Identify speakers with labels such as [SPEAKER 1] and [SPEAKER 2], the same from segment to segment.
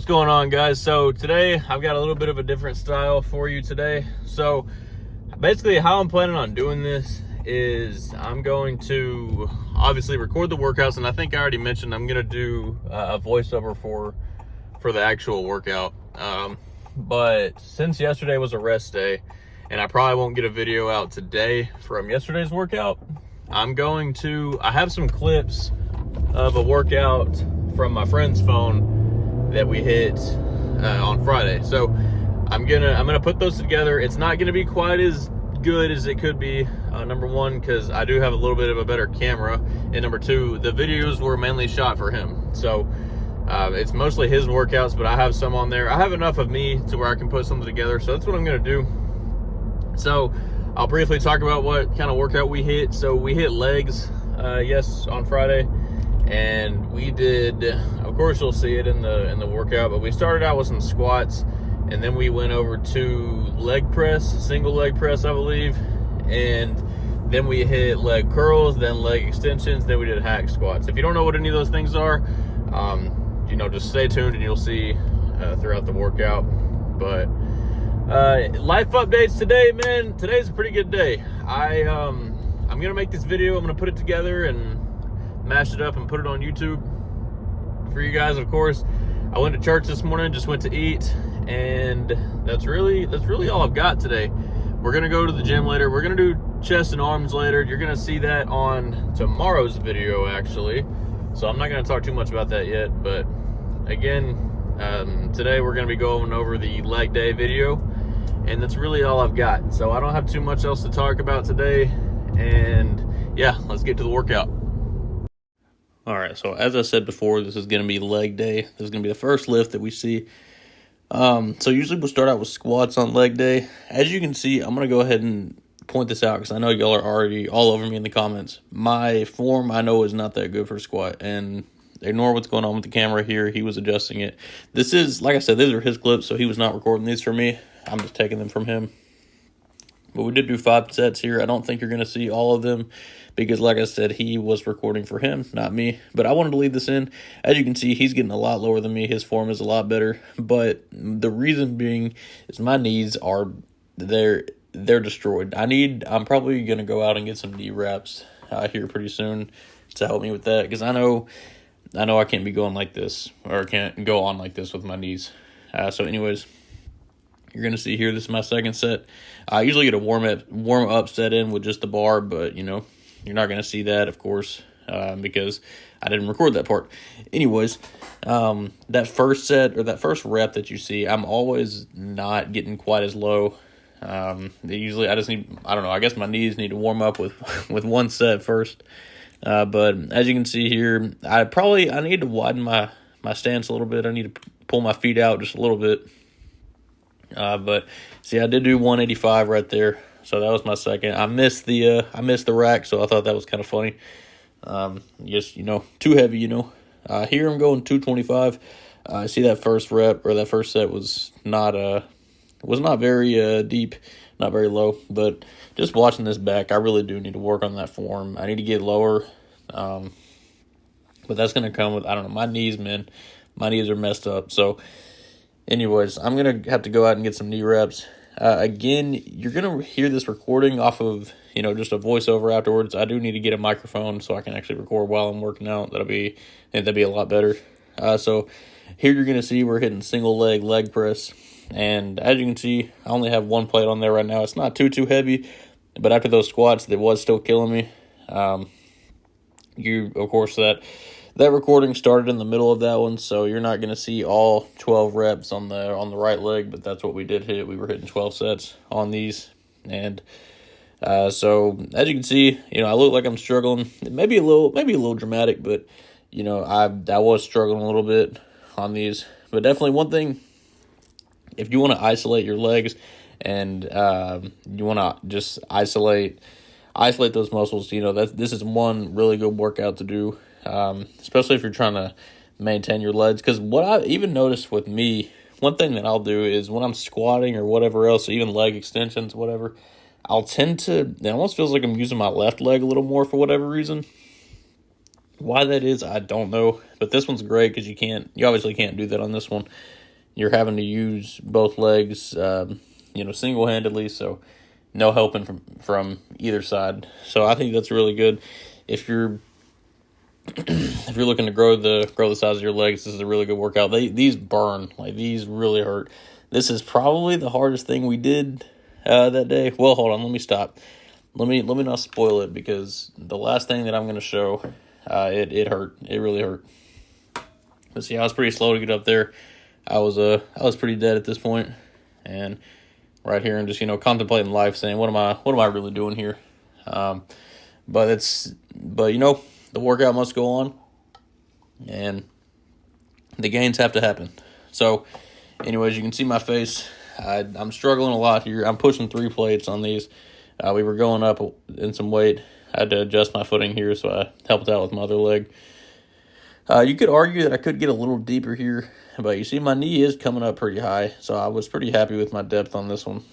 [SPEAKER 1] What's going on, guys? So today I've got a little bit of a different style for you today. So basically how I'm planning on doing this is I'm going to obviously record the workouts, and I think I already mentioned I'm going to do a voiceover for the actual workout. But since yesterday was a rest day and I probably won't get a video out today from yesterday's workout, I have some clips of a workout from my friend's phone that we hit on Friday. So I'm gonna put those together. It's not gonna be quite as good as it could be, number one, because I do have a little bit of a better camera, and number two, the videos were mainly shot for him. So it's mostly his workouts, but I have some on there. I have enough of me to where I can put something together, so that's what I'm gonna do. So I'll briefly talk about what kind of workout we hit. So we hit legs on Friday, and we did, of course you'll see it in the workout, but we started out with some squats, and then we went over to leg press, single leg press, I believe, and then we hit leg curls, then leg extensions, then we did hack squats. If you don't know what any of those things are, just stay tuned and you'll see throughout the workout. But life updates today, man. Today's a pretty good day. I'm gonna make this video. I'm gonna put it together and mash it up and put it on YouTube for you guys. Of course, I went to church this morning, just went to eat, and that's really all I've got today. We're gonna go to the gym later. We're gonna do chest and arms later. You're gonna see that on tomorrow's video, actually. So I'm not gonna talk too much about that yet, but again, today we're gonna be going over the leg day video, and that's really all I've got. So I don't have too much else to talk about today, and yeah, let's get to the workout. All right, so as I said before, this is going to be leg day. This is going to be the first lift that we see. So usually we'll start out with squats on leg day. As you can see, I'm going to go ahead and point this out because I know y'all are already all over me in the comments. My form, I know, is not that good for squat, and ignore what's going on with the camera here. He was adjusting it. This is, like I said, these are his clips, so he was not recording these for me. I'm just taking them from him. But we did do 5 sets here. I don't think you're going to see all of them because, like I said, he was recording for him, not me. But I wanted to leave this in. As you can see, he's getting a lot lower than me. His form is a lot better. But the reason being is my knees are, they're destroyed. I'm probably going to go out and get some knee wraps here pretty soon to help me with that, because I know I can't be going like this, or I can't go on like this with my knees. So anyways, you're going to see here, this is my second set. I usually get a warm-up set in with just the bar, but, you're not going to see that, of course, because I didn't record that part. Anyways, that first set, or that first rep that you see, I'm always not getting quite as low. Usually I guess my knees need to warm up with one set first. But as you can see here, I need to widen my stance a little bit. I need to pull my feet out just a little bit. But see, I did do 185 right there, so that was my second. I missed the rack, so I thought that was kind of funny. Just too heavy, Here I'm going 225. I see that first rep, or that first set was not very deep, not very low. But just watching this back, I really do need to work on that form. I need to get lower. But that's gonna come with, I don't know, my knees, man. My knees are messed up, so. Anyways, I'm going to have to go out and get some knee reps. Again, you're going to hear this recording off of, just a voiceover afterwards. I do need to get a microphone so I can actually record while I'm working out. That'd be a lot better. So here you're going to see we're hitting single leg press. And as you can see, I only have one plate on there right now. It's not too heavy, but after those squats, it was still killing me. Of course, that recording started in the middle of that one, so you're not going to see all 12 reps on the right leg, but that's what we did hit. We were hitting 12 sets on these, and so as you can see, I look like I'm struggling. Maybe a little dramatic, but I was struggling a little bit on these. But definitely one thing, if you want to isolate your legs and you want to just isolate those muscles, this is one really good workout to do. Especially if you're trying to maintain your legs. Because what I even noticed with me, one thing that I'll do is when I'm squatting or whatever else, even leg extensions, whatever, it almost feels like I'm using my left leg a little more for whatever reason. Why that is, I don't know. But this one's great because you obviously can't do that on this one. You're having to use both legs, single-handedly, so no helping from either side. So I think that's really good. If you're looking to grow the size of your legs, this is a really good workout. These burn, like these really hurt. This is probably the hardest thing we did that day. Well, hold on, let me stop. Let me not spoil it, because the last thing that I'm going to show, it hurt. It really hurt. But see, I was pretty slow to get up there. I was pretty dead at this point, and right here I'm just contemplating life, saying what am I really doing here? But the workout must go on, and the gains have to happen. So, anyways, you can see my face. I'm struggling a lot here. I'm pushing 3 plates on these. We were going up in some weight. I had to adjust my footing here, so I helped out with my other leg. You could argue that I could get a little deeper here, but you see my knee is coming up pretty high, so I was pretty happy with my depth on this one.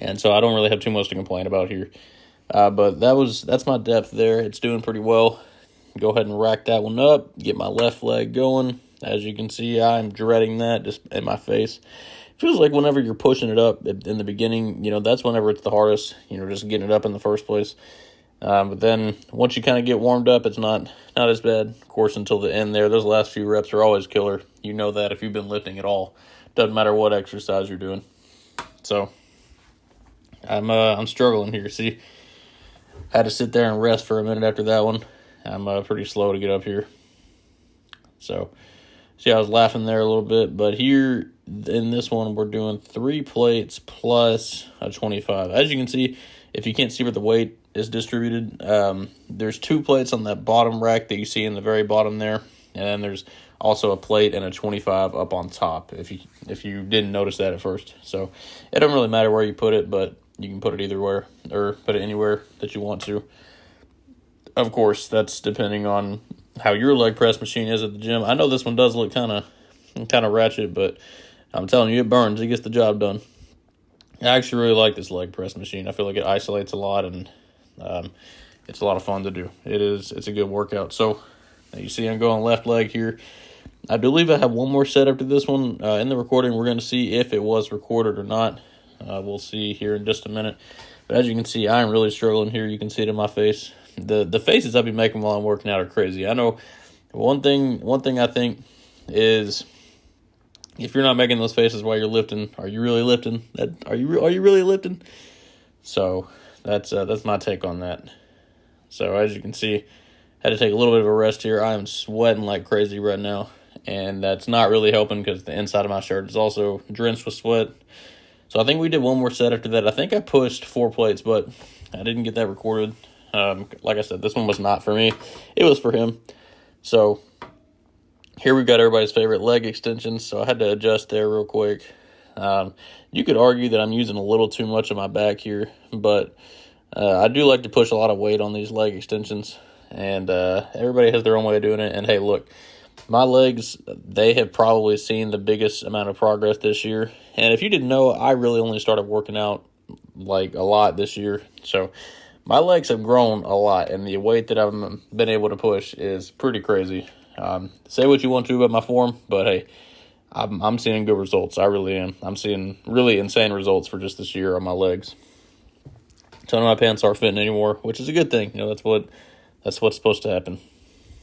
[SPEAKER 1] And so I don't really have too much to complain about here. But that's my depth there. It's doing pretty well. Go ahead and rack that one up. Get my left leg going. As you can see, I'm dreading that just in my face. It feels like whenever you're pushing it up in the beginning, that's whenever it's the hardest, just getting it up in the first place. But then once you kind of get warmed up, it's not as bad, of course, until the end there. Those last few reps are always killer. You know that if you've been lifting at all. Doesn't matter what exercise you're doing. So I'm struggling here. See, had to sit there and rest for a minute after that one. I'm pretty slow to get up here. So, see, I was laughing there a little bit. But here in this one, we're doing 3 plates plus a 25. As you can see, if you can't see where the weight is distributed, there's 2 plates on that bottom rack that you see in the very bottom there. And then there's also a plate and a 25 up on top, if you didn't notice that at first. So, it doesn't really matter where you put it, but you can put it eitherwhere or put it anywhere that you want to. Of course, that's depending on how your leg press machine is at the gym. I know this one does look kind of ratchet, but I'm telling you, it burns. It gets the job done. I actually really like this leg press machine. I feel like it isolates a lot, and it's a lot of fun to do. It's a good workout. So you see I'm going left leg here. I believe I have one more set after this one. In the recording, we're going to see if it was recorded or not. We'll see here in just a minute. But as you can see, I'm really struggling here. You can see it in my face. The faces I'll be making while I'm working out are crazy. I know one thing I think is, if you're not making those faces while you're lifting, are you really lifting? Are you really lifting? So that's my take on that. So as you can see, had to take a little bit of a rest here. I am sweating like crazy right now, and that's not really helping because the inside of my shirt is also drenched with sweat. So I think we did one more set after that. I think I pushed 4 plates, but I didn't get that recorded. Like I said, this one was not for me. It was for him. So here we've got everybody's favorite leg extensions. So I had to adjust there real quick. You could argue that I'm using a little too much of my back here, but I do like to push a lot of weight on these leg extensions. And everybody has their own way of doing it. And hey, look, my legs, they have probably seen the biggest amount of progress this year. And if you didn't know, I really only started working out like a lot this year. So my legs have grown a lot, and the weight that I've been able to push is pretty crazy. Say what you want to about my form, but hey, I'm seeing good results. I really am. I'm seeing really insane results for just this year on my legs. None of my pants aren't fitting anymore, which is a good thing. That's what's supposed to happen.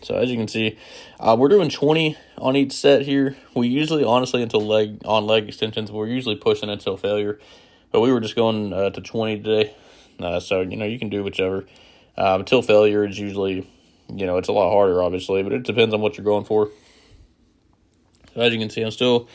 [SPEAKER 1] So as you can see, we're doing 20 on each set here. We usually, honestly, until leg extensions, we're usually pushing until failure. But we were just going to 20 today. So, you can do whichever. Until failure is usually, it's a lot harder, obviously, but it depends on what you're going for. So as you can see, I'm still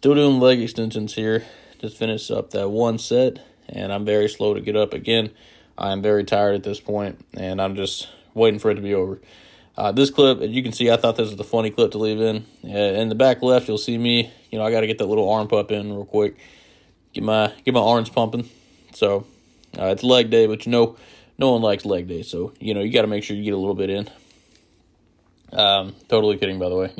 [SPEAKER 1] doing leg extensions here. Just finished up that one set, and I'm very slow to get up again. I'm very tired at this point, and I'm just waiting for it to be over. This clip, as you can see, I thought this was a funny clip to leave in. In the back left, you'll see me. I got to get that little arm pump in real quick. Get my arms pumping. So it's leg day, but no one likes leg day. So you got to make sure you get a little bit in. Totally kidding, by the way.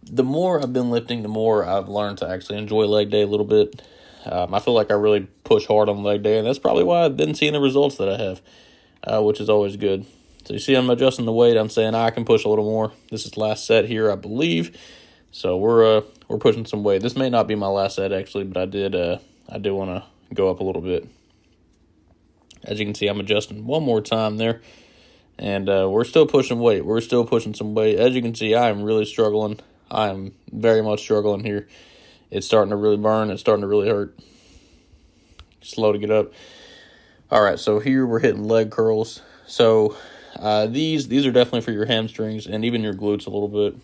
[SPEAKER 1] The more I've been lifting, the more I've learned to actually enjoy leg day a little bit. I feel like I really push hard on leg day, and that's probably why I've been seeing the results that I have, which is always good. So you see I'm adjusting the weight. I'm saying I can push a little more. This is last set here, I believe. So we're pushing some weight. This may not be my last set actually, but I did want to go up a little bit. As you can see, I'm adjusting one more time there. And we're still pushing weight. We're still pushing some weight. As you can see, I am really struggling. I am very much struggling here. It's starting to really burn. It's starting to really hurt. Slow to get up. All right, so here we're hitting leg curls. So these are definitely for your hamstrings and even your glutes a little bit.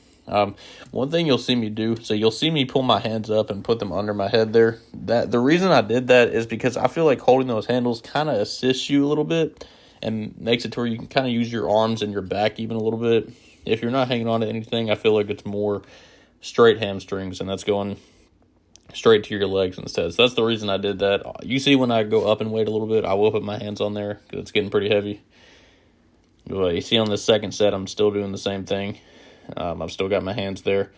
[SPEAKER 1] One thing you'll see me do, so you'll see me pull my hands up and put them under my head there. The reason I did that is because I feel like holding those handles kind of assists you a little bit and makes it to where you can kind of use your arms and your back even a little bit. If you're not hanging on to anything, I feel like it's more straight hamstrings, and that's going straight to your legs instead. So that's the reason I did that. You see when I go up in weight a little bit, I will put my hands on there because it's getting pretty heavy. But you see on this second set, I'm still doing the same thing. I've still got my hands there.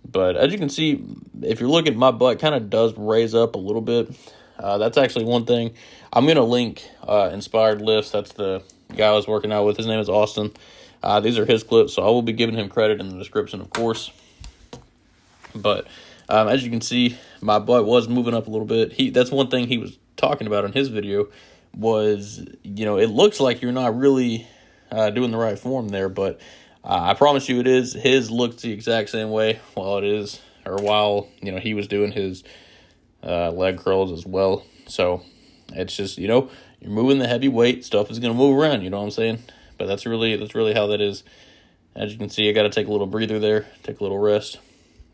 [SPEAKER 1] But as you can see, if you're looking, my butt kind of does raise up a little bit. That's actually one thing. I'm going to link Inspired Lifts. That's the guy I was working out with. His name is Austin. These are his clips, so I will be giving him credit in the description, of course. But as you can see, my butt was moving up a little bit. That's one thing he was talking about in his video was, it looks like you're not really doing the right form there, but I promise you it is. His looks the exact same way while he was doing his leg curls as well. So it's just, you're moving the heavy weight. Stuff is going to move around, you know what I'm saying? But that's really how that is. As you can see, I got to take a little breather there, take a little rest.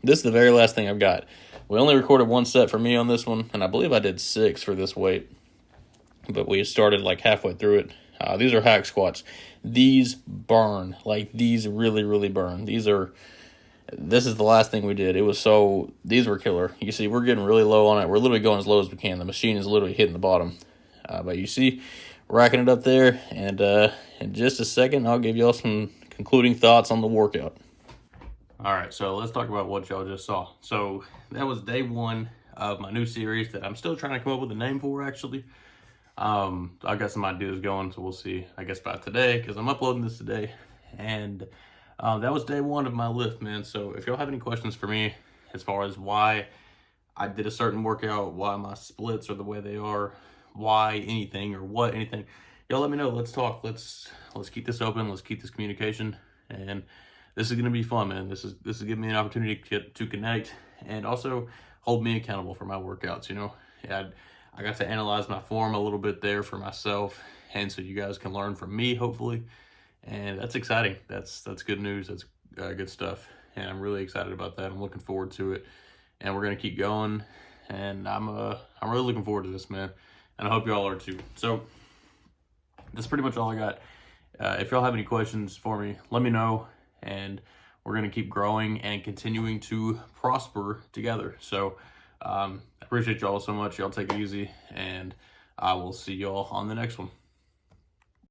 [SPEAKER 1] This is the very last thing I've got. We only recorded one set for me on this one, and I believe I did 6 for this weight. But we started like halfway through it. These are hack squats. These burn. Like, these really, really burn. This is the last thing we did. These were killer. You see, we're getting really low on it. We're literally going as low as we can. The machine is literally hitting the bottom. But you see, racking it up there. And in just a second, I'll give y'all some concluding thoughts on the workout. All right, so let's talk about what y'all just saw. So that was day 1 of my new series that I'm still trying to come up with a name for, actually. I got some ideas going, so we'll see, I guess, by today, because I'm uploading this today. And that was day 1 of my lift, man. So if y'all have any questions for me as far as why I did a certain workout, why my splits are the way they are, why anything or what anything, y'all let me know. Let's talk. Let's keep this open. Let's keep this communication. And this is going to be fun, man. This is giving me an opportunity to connect and also hold me accountable for my workouts, I got to analyze my form a little bit there for myself, and so you guys can learn from me, hopefully. And that's exciting. That's good news. That's good stuff. And I'm really excited about that. I'm looking forward to it. And we're going to keep going. And I'm really looking forward to this, man. And I hope y'all are too. So that's pretty much all I got. If y'all have any questions for me, let me know. And we're going to keep growing and continuing to prosper together. So I appreciate y'all so much. Y'all take it easy. And I will see y'all on the next one.